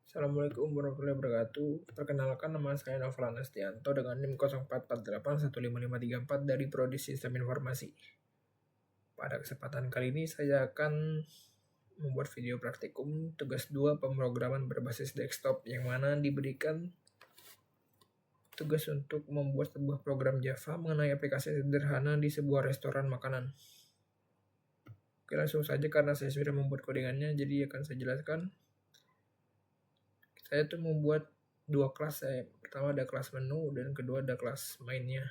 Assalamualaikum warahmatullahi wabarakatuh. Perkenalkan, nama saya Novel Anastianto dengan NIM 0448155534 dari Prodi Sistem Informasi. Pada kesempatan kali ini saya akan membuat video praktikum tugas 2 pemrograman berbasis desktop, yang mana diberikan tugas untuk membuat sebuah program Java mengenai aplikasi sederhana di sebuah restoran makanan. Oke, langsung saja karena saya sudah membuat codingannya, jadi akan saya jelaskan. Saya tuh membuat dua kelas. Pertama ada kelas menu dan kedua ada kelas mainnya.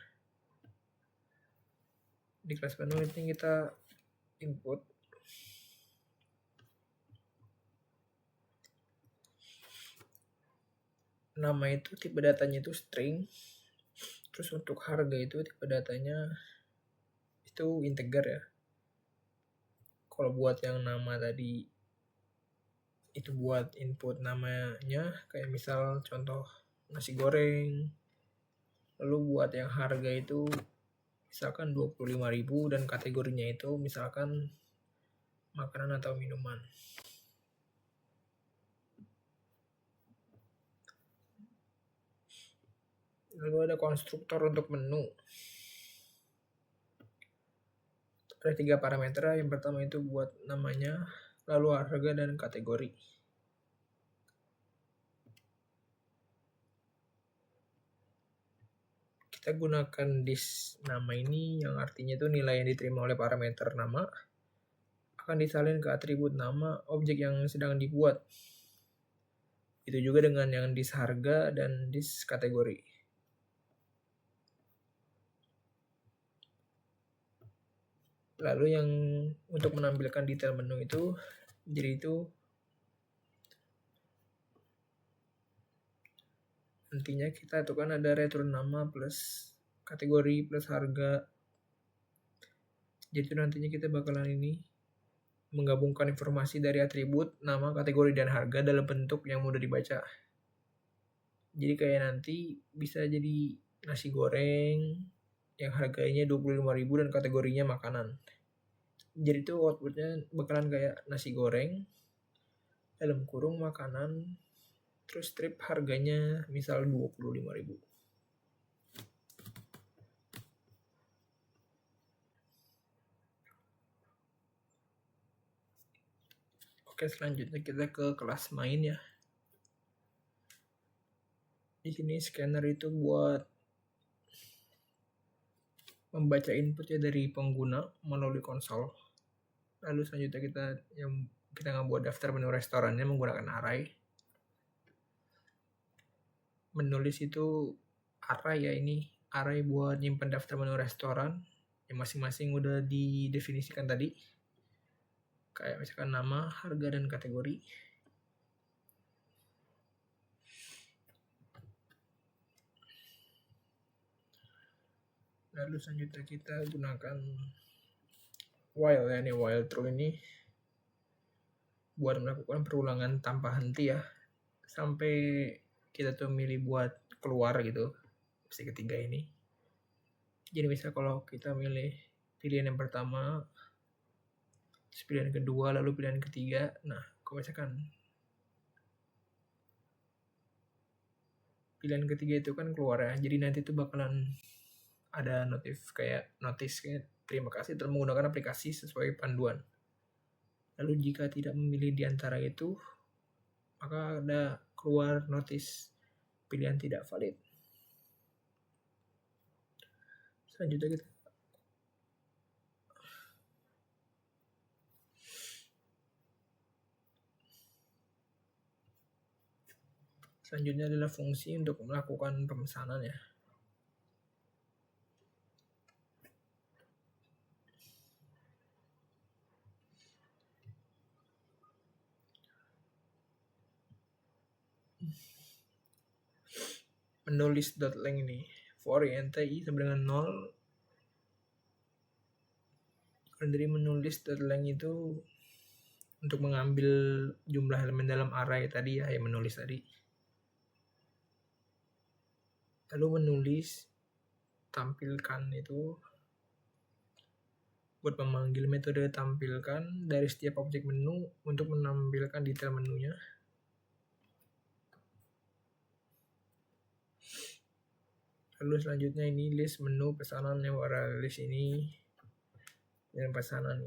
Di kelas menu ini kita input nama, itu tipe datanya itu string. Terus untuk harga itu tipe datanya itu integer ya. Kalau buat yang nama tadi itu buat input namanya, kayak misal contoh nasi goreng. Lalu buat yang harga itu misalkan 25.000 dan kategorinya itu misalkan makanan atau minuman. Lalu ada konstruktor untuk menu. Ada 3 parameter. Yang pertama itu buat namanya, lalu harga dan kategori. Kita gunakan dis nama ini, yang artinya itu nilai yang diterima oleh parameter nama akan disalin ke atribut nama objek yang sedang dibuat. Itu juga dengan yang dis harga dan dis kategori. Lalu yang untuk menampilkan detail menu itu, jadi itu nantinya kita itu kan ada return nama plus kategori plus harga. Jadi itu nantinya kita bakalan ini menggabungkan informasi dari atribut nama, kategori, dan harga dalam bentuk yang mudah dibaca. Jadi kayak nanti bisa jadi nasi goreng yang harganya 25.000 dan kategorinya makanan. Jadi itu outputnya bakalan kayak nasi goreng dalam kurung makanan, terus strip harganya misal 25.000. Oke, selanjutnya kita ke kelas main ya. Di sini scanner itu buat membaca inputnya dari pengguna melalui konsol. Lalu selanjutnya kita ngebuat daftar menu restorannya menggunakan array. Menulis itu array ya, ini array buat nyimpen daftar menu restoran yang masing-masing udah didefinisikan tadi, kayak misalkan nama, harga, dan kategori. Lalu selanjutnya kita gunakan while ya, ini while true ini buat melakukan perulangan tanpa henti ya, sampai kita tuh milih buat keluar gitu opsi ketiga ini. Jadi misal kalau kita milih pilihan yang pertama, terus pilihan kedua, lalu pilihan ketiga, nah kalau misalkan pilihan ketiga itu kan keluar ya, jadi nanti tuh bakalan ada notice kayak terima kasih telah menggunakan aplikasi sesuai panduan. Lalu jika tidak memilih di antara itu, maka ada keluar notice pilihan tidak valid. Selanjutnya adalah fungsi untuk melakukan pemesanan ya. Menulis .length ini for enti sama dengan 0. Dari menulis .length itu untuk mengambil jumlah elemen dalam array tadi ya, yang menulis tadi. Lalu menulis tampilkan itu buat memanggil metode tampilkan dari setiap objek menu untuk menampilkan detail menunya. Lalu selanjutnya ini list menu pesanan yang warna list ini dan pesanan.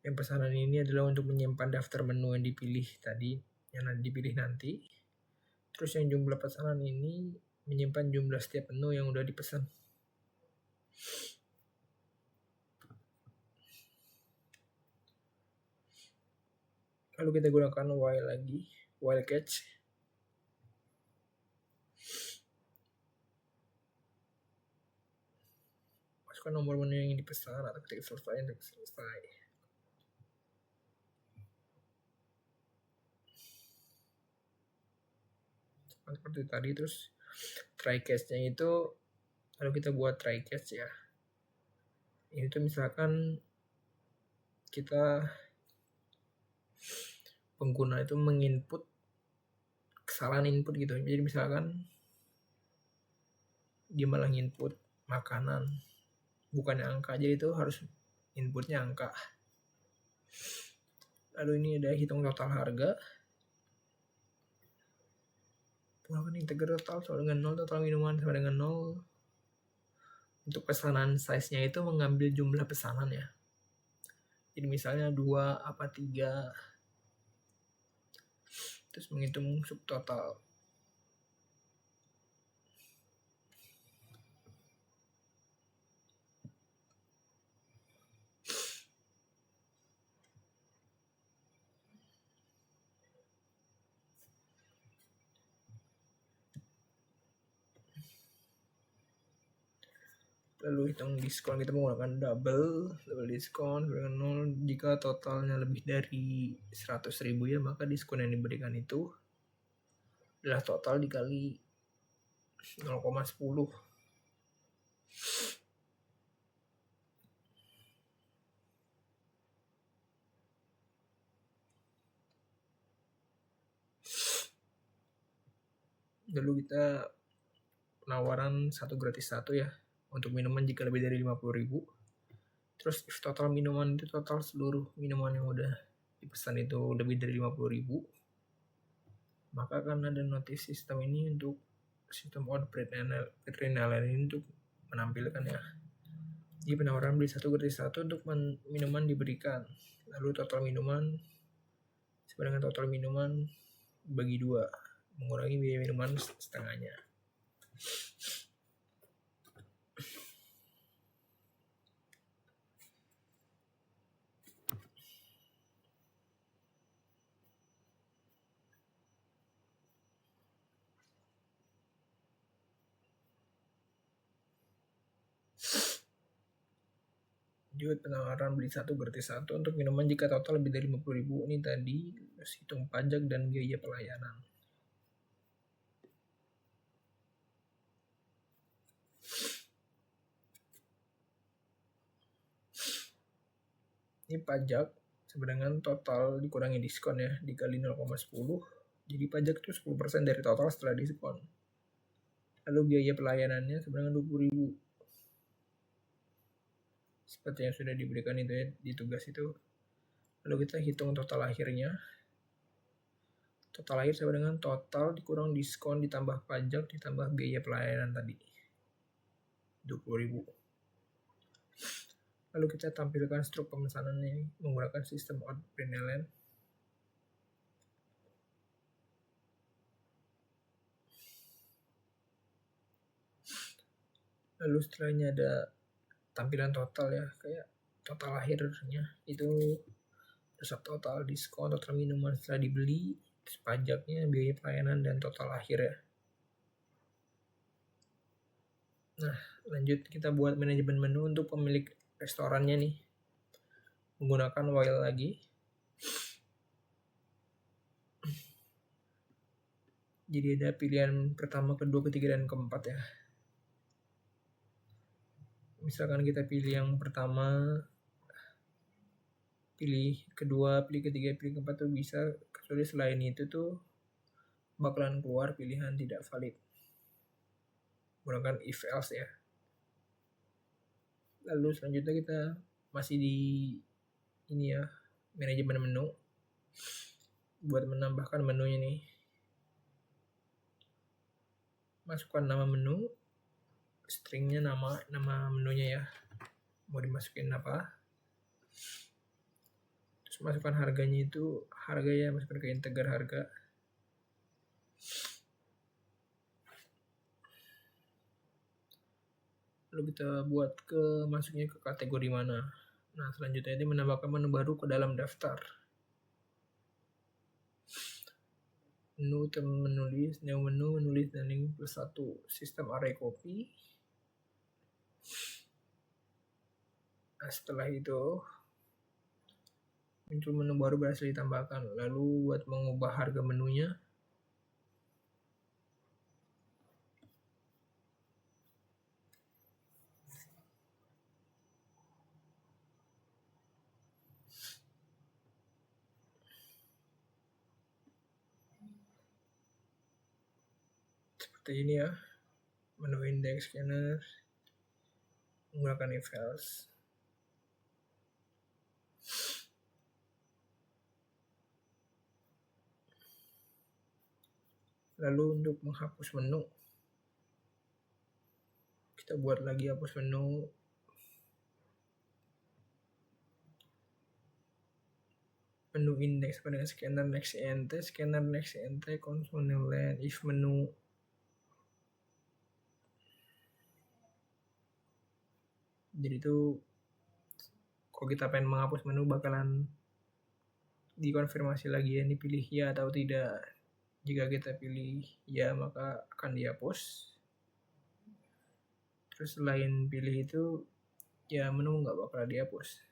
Yang pesanan ini adalah untuk menyimpan daftar menu yang dipilih tadi, yang dipilih nanti. Terus yang jumlah pesanan ini menyimpan jumlah setiap menu yang udah dipesan. Lalu kita gunakan while lagi, while catch. Masukkan nomor menu yang dipesan atau ketik selesai untuk selesai. Seperti tadi. Terus try catch-nya itu, lalu kita buat try catch ya. Ini tuh misalkan kita pengguna itu menginput kesalahan input gitu. Jadi misalkan dia malah input makanan bukannya angka, jadi itu harus inputnya angka. Lalu ini ada hitung total harga. Gunakan integer total sama dengan 0, total minuman sama dengan 0. Untuk pesanan size-nya itu mengambil jumlah pesanan ya. Jadi misalnya 2 apa 3. Terus menghitung subtotal. Lalu hitung diskon, kita menggunakan double diskon dengan 0. Jika totalnya lebih dari 100.000 ya, maka diskon yang diberikan itu adalah total dikali 0,10. Lalu kita penawaran 1 gratis 1 ya, untuk minuman jika lebih dari 50.000. Terus if total minuman itu total seluruh minuman yang udah dipesan itu lebih dari 50.000, maka akan ada notice sistem ini untuk sistem adrenalin ini untuk menampilkan ya. Jadi penawaran beli 1 gratis 1 untuk minuman diberikan. Lalu total minuman sama dengan total minuman bagi 2, mengurangi biaya minuman setengahnya. Juga penawaran beli 1 gratis 1 untuk minuman jika total lebih dari 50.000. Ini tadi hitung pajak dan biaya pelayanan. Ini pajak sama dengan total dikurangi diskon ya, dikali 0,10. Jadi pajak itu 10% dari total setelah diskon. Lalu biaya pelayanannya sama dengan 20.000. Seperti yang sudah diberikan itu ya di tugas itu. Lalu kita hitung total akhirnya. Total akhir sama dengan total dikurang diskon ditambah pajak ditambah biaya pelayanan tadi, 20.000. Lalu kita tampilkan struk pemesanan ini menggunakan sistem adrenalin. Lalu setelahnya ada tampilan total ya, kayak total akhirnya itu resep total, diskon, total minuman setelah dibeli, terus pajaknya, biaya pelayanan, dan total akhir ya. Nah, lanjut kita buat manajemen menu untuk pemilik restorannya nih. Menggunakan while lagi. Jadi ada pilihan pertama, kedua, ketiga, dan keempat ya. Misalkan kita pilih yang pertama, pilih kedua, pilih ketiga, pilih keempat tuh bisa. Kecuali selain itu tuh bakalan keluar pilihan tidak valid. Gunakan if else ya. Lalu selanjutnya kita masih di ini ya, manajemen menu. Buat menambahkan menunya nih. masukkan nama menu, stringnya nama menunya ya, mau dimasukin apa, terus masukkan harganya, itu harga ya, masukkan ke integer harga. Lalu kita buat masuknya ke kategori mana. Nah, selanjutnya ini menambahkan menu baru ke dalam daftar. Menu menulis, new menu, menulis dan link plus 1, sistem array copy. Nah, setelah itu muncul menu baru berhasil ditambahkan. Lalu buat mengubah harga menunya, seperti ini ya, menu index scanner menggunakan if else. Lalu untuk menghapus menu, kita buat lagi hapus menu. Menu index pada scanner next ent, console newline if menu. Jadi itu kalau kita pengen menghapus menu bakalan dikonfirmasi lagi ya, dipilih ya atau tidak. Jika kita pilih ya maka akan dihapus. Terus selain pilih itu ya menu nggak bakal dihapus.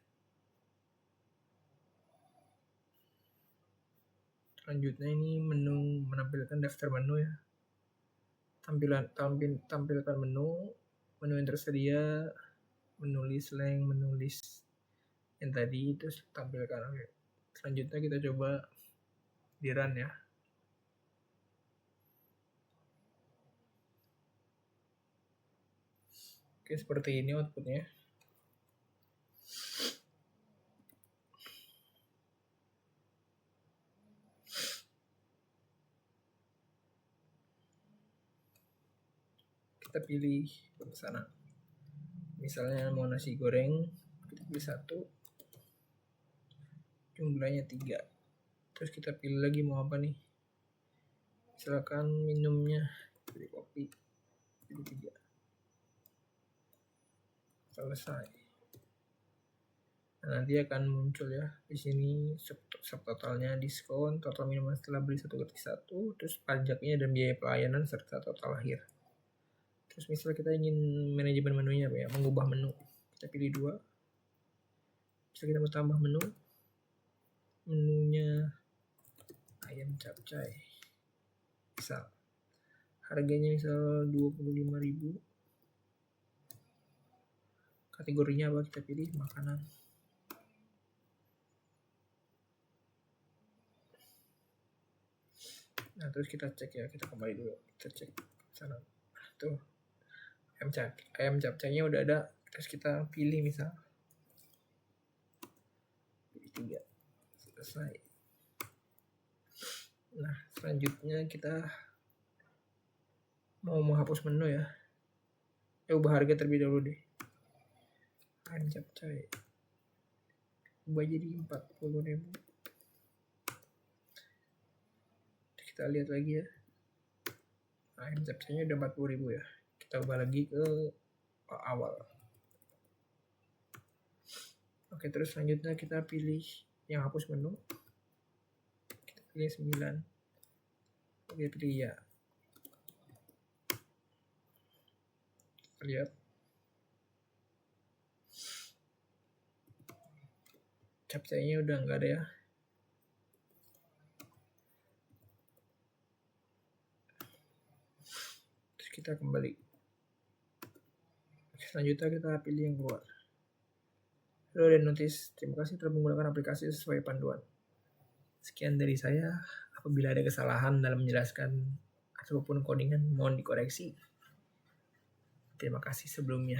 Selanjutnya ini menu menampilkan daftar menu ya. Tampilkan menu yang tersedia, menulis link, menulis yang tadi itu tampilkan. Oke. Selanjutnya kita coba di run ya. Oke, seperti ini outputnya. Kita pilih pemesanan. Misalnya mau nasi goreng, kita pilih 1, jumlahnya 3. Terus kita pilih lagi mau apa nih, misalkan minumnya, pilih kopi, pilih 3. Selesai. Nah, nanti akan muncul ya di sini subtotalnya, diskon, total minuman setelah beli 1/1, terus pajaknya dan biaya pelayanan serta total akhir. Terus misalnya kita ingin manajemen menunya ya, mengubah menu, kita pilih 2. Bisa kita mau tambah menunya ayam capcay, misal harganya misal 25.000. Kategorinya apa, kita pilih makanan. Nah, terus kita cek ya, kita kembali dulu, kita cek sana. Tuh, ayam capcaynya udah ada. Terus kita pilih misal, pilih 3. Selesai. Nah, selanjutnya kita mau menghapus menu ya. Ubah harga terlebih dahulu deh. Ayam capcay ubah jadi 40.000. Kita lihat lagi ya, ayam capcaynya udah 40.000 ya. Kita ubah lagi ke awal. Oke, terus selanjutnya kita pilih yang hapus menu, kita pilih 9. Oke, pilih ya. Kita lihat capcaynya udah nggak ada ya. Terus kita kembali. Selanjutnya kita pilih yang keluar. Lalu ada notice, terima kasih telah menggunakan aplikasi sesuai panduan. Sekian dari saya. Apabila ada kesalahan dalam menjelaskan ataupun codingan, mohon dikoreksi. Terima kasih sebelumnya.